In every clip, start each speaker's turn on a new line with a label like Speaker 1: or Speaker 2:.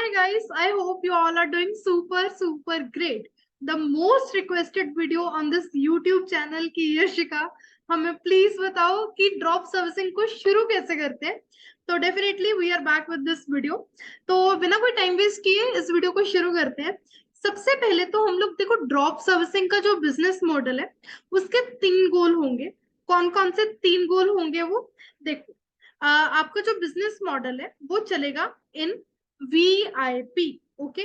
Speaker 1: Hi guys, I hope you all are doing super great. The most requested video on this YouTube channel की यशिका, हमें please बताओ कि drop servicing को शुरू कैसे करते हैं। तो definitely we are back with this video. तो बिना कोई टाइम वेस्ट किए इस वीडियो को शुरू करते हैं। सबसे पहले तो हम लोग देखो ड्रॉप सर्विसिंग का जो बिजनेस मॉडल है उसके 3 गोल होंगे। कौन कौन से 3 गोल होंगे वो देखो। आपका जो बिजनेस मॉडल है वो चलेगा इन वीआईपी। ओके,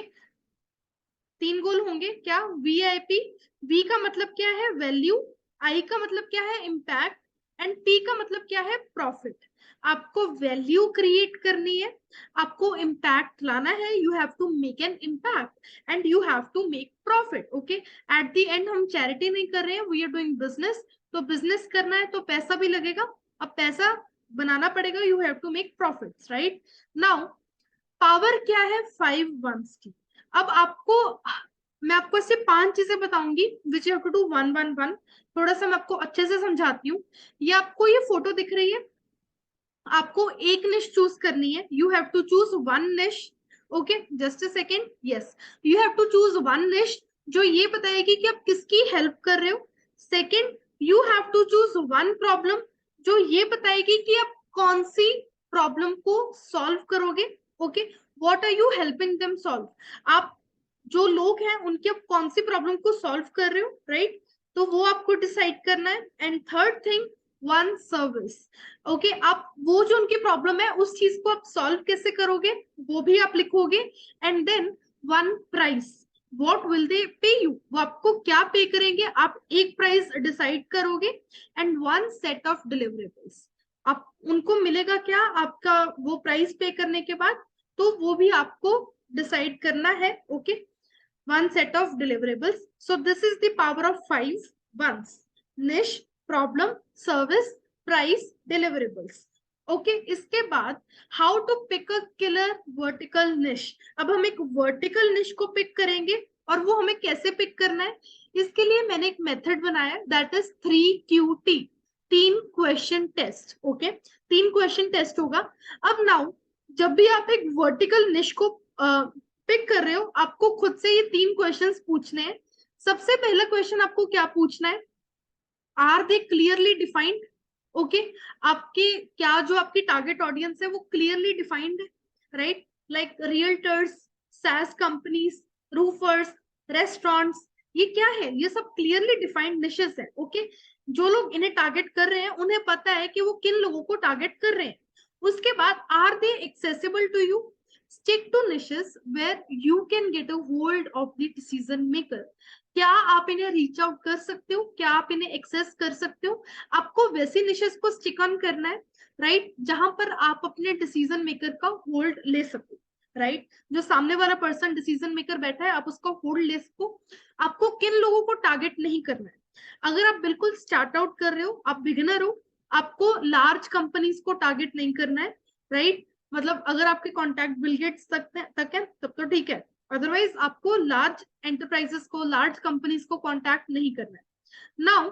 Speaker 1: 3 गोल होंगे क्या? वीआईपी, वी का मतलब क्या है? वैल्यू, आई का मतलब क्या है? इम्पैक्ट, एंड पी का मतलब क्या है? प्रॉफिट। आपको वैल्यू क्रिएट करनी है, आपको इम्पैक्ट लाना है, you have to make an impact and you have to make profit. Okay, at the end हम चैरिटी नहीं कर रहे हैं, वी आर डूइंग बिजनेस। तो बिजनेस करना है तो पैसा भी लगेगा, अब पैसा बनाना पड़ेगा, you have to make profits, right? Now power क्या है? 5 वंस की। अब आपको, मैं आपको ऐसे 5 चीजें बताऊंगी which you have to do one one one. थोड़ा सा मैं आपको अच्छे से समझाती हूँ। ये आपको ये फोटो दिख रही है, आपको एक निश चूज करनी है, you have to choose one niche. Okay, just a second, yes, you have to choose one niche जो ये बताएगी कि आप किसकी हेल्प कर रहे हो। Second, you have to choose one problem जो ये बताएगी कि आप कौन सी प्रॉब्लम को सॉल्व करोगे। Okay, what are you helping them solve. आप जो लोग हैं उनकी आप कौन सी प्रॉब्लम को सॉल्व कर रहे हो, राइट? तो वो आपको डिसाइड करना है। And third thing, one service. Okay, आप वो जो उनकी प्रॉब्लम है उस चीज को आप सॉल्व कैसे करोगे वो भी आप लिखोगे। And then one price, what will they pay you, वो आपको क्या पे करेंगे, आप एक प्राइस डिसाइड करोगे। And one set of deliverables, आप उनको मिलेगा क्या आपका वो प्राइस पे करने के बाद, तो वो भी आपको डिसाइड करना है। Okay, one set of deliverables. So this is the power of 5 ones: niche, problem, service, price, deliverables. Okay, इसके बाद how to pick a killer vertical niche. अब हम एक वर्टिकल निश को पिक करेंगे और वो हमें कैसे पिक करना है, इसके लिए मैंने एक मेथड बनाया है, that is 3QT, 3 question test. Okay, 3 question test होगा। अब नाउ जब भी आप एक वर्टिकल निश को पिक कर रहे हो, आपको खुद से ये 3 क्वेश्चंस पूछने हैं। सबसे पहला क्वेश्चन आपको क्या पूछना है? Are they clearly defined. Okay, आपके क्या जो आपकी टारगेट ऑडियंस है वो क्लियरली डिफाइंड है, right? Like realtors, SaaS companies, roofers, restaurants, ये क्या है? ये सब क्लियरली डिफाइंड निशेस है। ओके, जो लोग इन्हें टारगेट कर रहे हैं उन्हें पता है कि वो किन लोगों को टारगेट कर रहे हैं। उसके बाद are they accessible to you. Stick to niches where you can get a hold of the decision maker. क्या आप इन्हें रीच आउट कर सकते हो, क्या आप इन्हें एक्सेस कर सकते हो? आपको वैसी निशेस को स्टिक ऑन करना है, राइट? जहां पर आप अपने डिसीजन मेकर का होल्ड ले सको, राइट? जो सामने वाला पर्सन डिसीजन मेकर बैठा है आप उसका होल्ड ले सको। आपको किन लोगों को टारगेट नहीं करना है? अगर आप बिल्कुल स्टार्ट आउट कर रहे हो, आप बिगिनर हो, आपको लार्ज कंपनीज को टारगेट नहीं करना है, राइट? मतलब अगर आपके कॉन्टैक्ट बिल गेट्स तक है तब तो ठीक है, अदरवाइज आपको लार्ज एंटरप्राइजेस को, लार्ज कंपनीज को कॉन्टैक्ट नहीं करना है। Now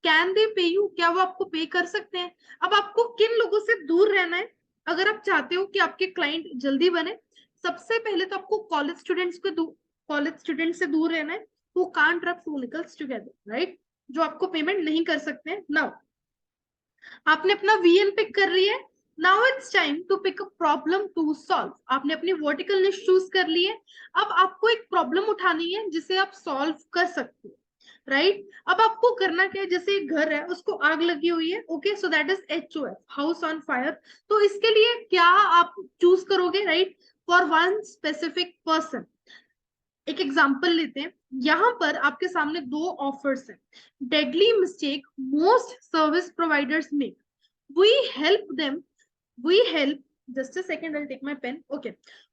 Speaker 1: can they pay you, क्या वो आपको पे कर सकते हैं? अब आपको किन लोगों से दूर रहना है अगर आप चाहते हो कि आपके क्लाइंट जल्दी बने? सबसे पहले तो आपको कॉलेज स्टूडेंट से दूर रहना है, हु कांट रब टू निकल्स टुगेदर, राइट? जो आपको पेमेंट नहीं कर सकते हैं। नाउ आपने अपना वीएन पिक कर रही है, now it's time to pick a problem to solve. आपने अपनी वर्टिकल निश चूज कर ली है, अब आपको एक प्रॉब्लम उठानी है जिसे आप सॉल्व कर सकते हो, राइट? अब आपको करना क्या है, जैसे एक घर है उसको आग लगी हुई है, okay, so that is HOF, house on fire. तो इसके लिए क्या आप चूज करोगे, right? For one specific person. एक एग्जांपल लेते हैं, यहां पर आपके सामने 2 ऑफर्स हैं। Deadly mistake most service providers make, we help them, we help, just a second, I'll take my pen. Okay,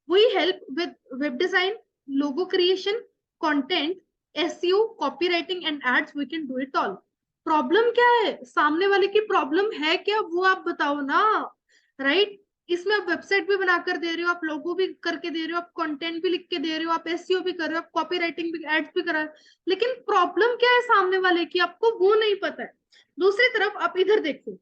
Speaker 1: we help with web design, logo creation, content, SEO, copywriting and ads, we can do it all. Problem क्या है? सामने वाले की problem है क्या वो आप बताओ ना, राइट? इसमें आप वेबसाइट भी बनाकर दे रहे हो, आप लोगो भी करके दे रहे हो, आप कंटेंट भी लिख के दे रहे हो, आप एसईओ भी कर रहे हो, आप कॉपी राइटिंग भी, एड्स भी कर रहे हो, लेकिन प्रॉब्लम क्या है सामने वाले की आपको वो नहीं पता है। दूसरी तरफ आप इधर देखो,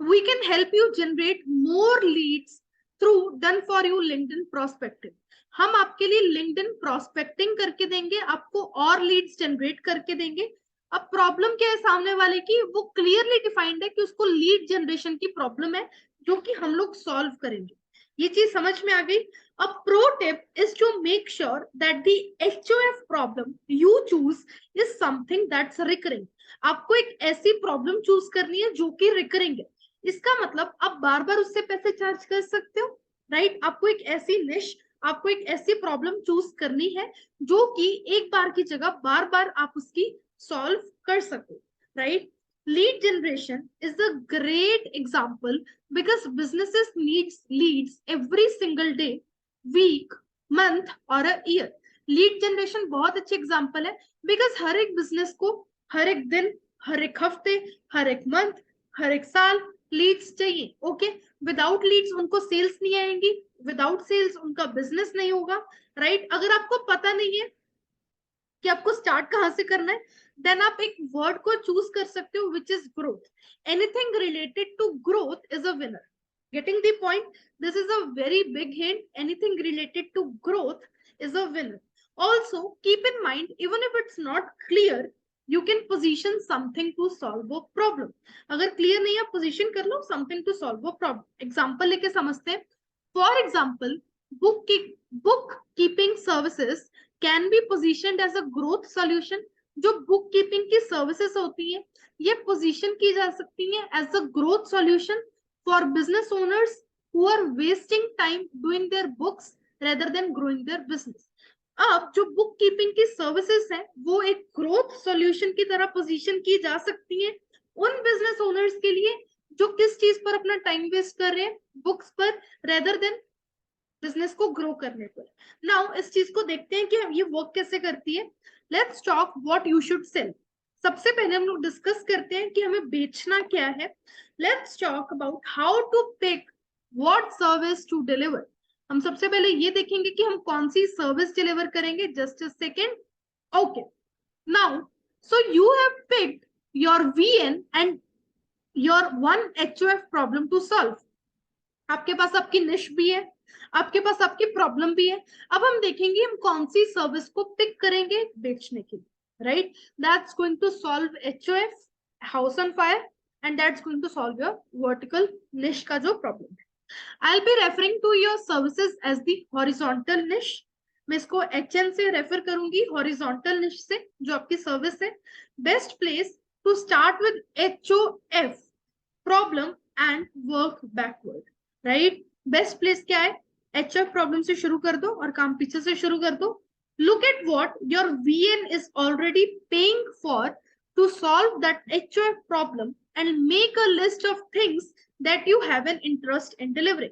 Speaker 1: we can help you generate more leads through done for you LinkedIn prospecting. हम आपके लिए लिंक्डइन प्रोस्पेक्टिंग करके देंगे, आपको और लीड्स जनरेट करके देंगे। अब प्रॉब्लम क्या है सामने वाले की, वो क्लियरली डिफाइंड है कि उसको लीड जनरेशन की प्रॉब्लम है, जो कि हम लोग सॉल्व करेंगे। ये चीज समझ में आ गई। अब pro tip is to make sure that the HOF problem you choose is something that's recurring. आपको एक ऐसी प्रॉब्लम चूज करनी है जो कि रिकरिंग है। इसका मतलब आप बार बार उससे पैसे चार्ज कर सकते हो, राइट? आपको एक ऐसी निश, आपको एक ऐसी प्रॉब्लम चूज करनी है जो कि एक बार की जगह बार बार आप उसकी सॉल्व कर सको, right? Lead generation is a great example because businesses needs leads every single day, week, month और a year. Lead generation बहुत अच्छी एग्जाम्पल है बिकॉज हर एक बिजनेस को हर एक दिन, हर एक हफ्ते, हर एक मंथ, हर एक साल लीड्स चाहिए। ओके, विदाउट लीड्स उनको सेल्स नहीं आएंगी, विदाउट सेल्स उनका बिजनेस नहीं होगा, राइट? अगर आपको पता नहीं है कि आपको स्टार्ट कहां से करना है, देन आप एक वर्ड को चूज कर सकते हो which is growth. Anything related to growth is a winner. Getting the point? This is a very big hint. Anything related to growth is a winner. Also keep in mind, even if it's not clear, you can position something to solve a problem. अगर clear नहीं है, position कर लो something to solve a problem. Example लेके समझते हैं। For example, bookkeeping services can B पोजिशन्ड as a growth solution. जो bookkeeping की सर्विसेज होती है, ये पोजीशन की जा सकती है as a growth solution for business owners who are wasting time doing their books rather than growing their business. अब जो बुक कीपिंग की सर्विसेज है, वो एक ग्रोथ सॉल्यूशन की तरह पोजीशन की जा सकती है उन बिजनेस ओनर्स के लिए जो किस चीज पर अपना टाइम वेस्ट कर रहे हैं, बुक्स पर रेदर देन बिजनेस को ग्रो करने पर। नाउ इस चीज को देखते हैं कि ये वर्क कैसे करती है। Let's talk what you should sell. सबसे पहले हम लोग डिस्कस करते हैं कि हमें बेचना क्या है। Let's talk about how to pick what service to deliver. हम सबसे पहले ये देखेंगे कि हम कौन सी सर्विस डिलीवर करेंगे। Just a second. Okay, now so you have picked your VN and your one HOF problem to solve. आपके पास आपकी निश भी है, आपके पास आपकी प्रॉब्लम भी है। अब हम देखेंगे हम कौन सी सर्विस को पिक करेंगे बेचने के लिए, right? That's going to solve HOF, house on fire, and that's going to solve your vertical niche का जो प्रॉब्लम है। I will be referring to your services as the horizontal niche. मैं इसको HN से रेफर करूंगी, horizontal निश से, जो आपकी सर्विस है। Best place to start with HOF problem and work backward, right? Best place क्या है? HF प्रॉब्लम से शुरू कर दो और काम पीछे से शुरू कर दो। Look at what your VN is already paying for to solve that HOF problem and make a list of things that you have an interest in delivering,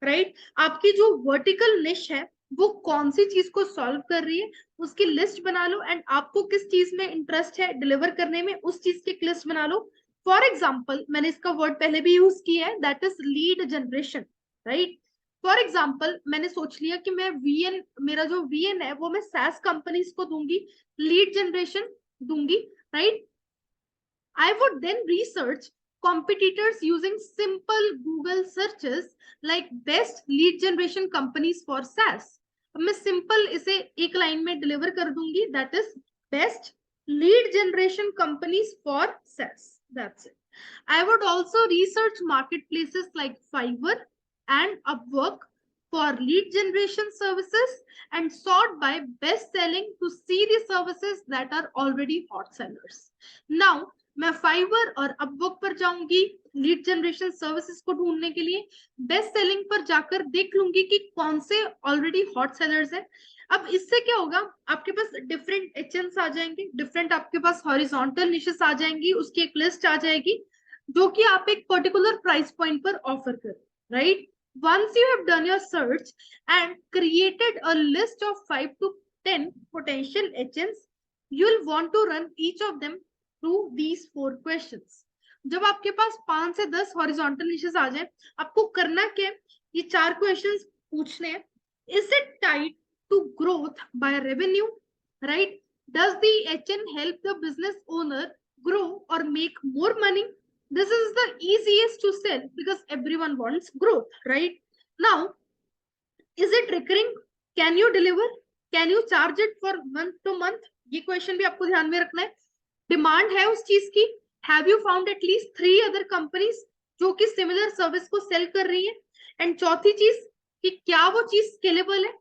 Speaker 1: right? आपकी जो वर्टिकल निश है वो कौन सी चीज को सॉल्व कर रही है, उसकी लिस्ट बना लो, एंड आपको किस चीज में इंटरेस्ट है डिलीवर करने में, उस चीज की एक लिस्ट बना लो। फॉर एग्जाम्पल, मैंने इसका वर्ड पहले भी यूज किया है, that is lead generation, right? For example, मैंने सोच लिया कि मैं VN, मेरा जो VN है वो मैं SaaS कंपनीज को दूंगी, लीड जनरेशन दूंगी, right? I would then research competitors using simple Google searches like best lead generation companies for SaaS. अब मैं सिंपल इसे एक लाइन में डिलीवर कर दूंगी, that is best lead generation companies for SaaS. That's it. I would also research marketplaces like Fiverr and Upwork for lead generation services and sort by best selling to see the services that are already hot sellers. Now मैं fibre और Upwork पर जाऊंगी lead generation services को ढूंढने के लिए। Best selling पर जाकर देख लूंगी कि कौन से ऑलरेडी हॉट सेलर्स है। अब इससे क्या होगा, आपके पास डिफरेंट HNs आ जाएंगे, डिफरेंट आपके पास हॉरिजॉन्टल निशेस आ जाएंगी, उसकी एक लिस्ट आ जाएगी जो कि आप एक पर्टिकुलर प्राइस पॉइंट पर ऑफर करें, right? Once you have done your search and created a list of 5 to 10 potential HNs, you'll want to run each of them through these 4 questions. जब आपके पास 5 से 10 हॉरिजॉन्टल निशेस आ जाए, आपको करना क्या है? ये 4 क्वेश्चंस पूछने हैं। Is it tied to growth by revenue, right? Does the HN help the business owner grow or make more money? This is the easiest to sell because everyone wants growth, right? Now is it recurring, can you deliver, can you charge it for month two month, ये question भी आपको ध्यान में रखना है। Demand है उस चीज की, have you found at least 3 other companies जो कि सिमिलर सर्विस को सेल कर रही है। एंड चौथी चीज कि क्या वो चीज स्केलेबल है,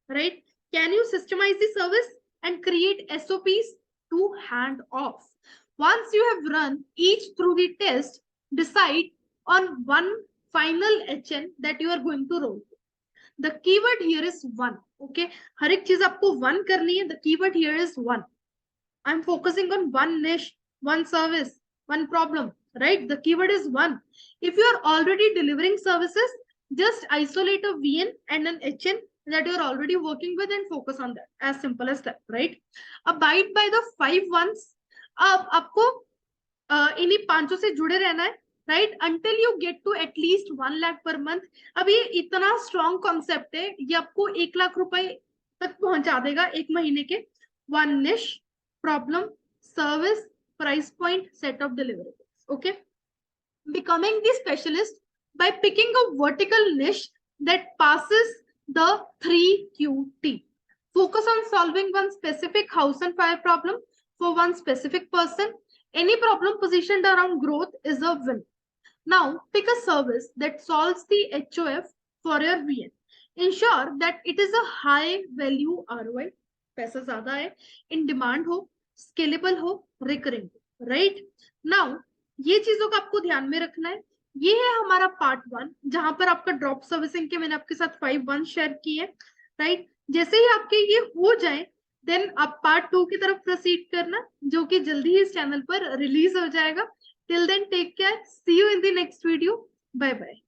Speaker 1: right, can you systemize the service and create SOPs to hand off. once you have run each through the test, decide on one final HN that you are going to roll. The keyword here is one. Okay, हर एक चीज आपको one करनी है. The keyword here is one. I'm focusing on one niche, one service, one problem, right? The keyword is one. If you are already delivering services, just isolate a VN and an HN that you're already working with and focus on that. As simple as that, right? Abide by the 5 ones. अब आपको इन्हीं पांचों से जुड़े रहना है, right, until you get to at least 1 lakh per month. अब ये इतना स्ट्रॉन्ग कॉन्सेप्ट है, ये आपको 1 लाख रुपए तक पहुंचा देगा एक महीने के। वन निश, problem, service, price point, set of deliverables. Okay, becoming the specialist by picking a vertical niche that passes the 3QT. Focus on solving one specific house and fire problem for one specific person. Any problem positioned around growth is a win. Now, pick a service that solves the HOF for your VN. Ensure that it is a high value ROI, पैसा ज्यादा है, in demand हो, scalable हो, recurring हो, right? Now, ये चीजों का आपको ध्यान में रखना है। ये है हमारा पार्ट 1, जहां पर आपका ड्रॉप सर्विसिंग के मैंने आपके साथ 5 1 शेयर किए, राइट। जैसे ही आपके ये हो जाए, देन आप पार्ट 2 की तरफ प्रोसीड करना, जो कि जल्दी ही इस चैनल पर रिलीज हो जाएगा। Till then take care, see you in the next video, bye bye.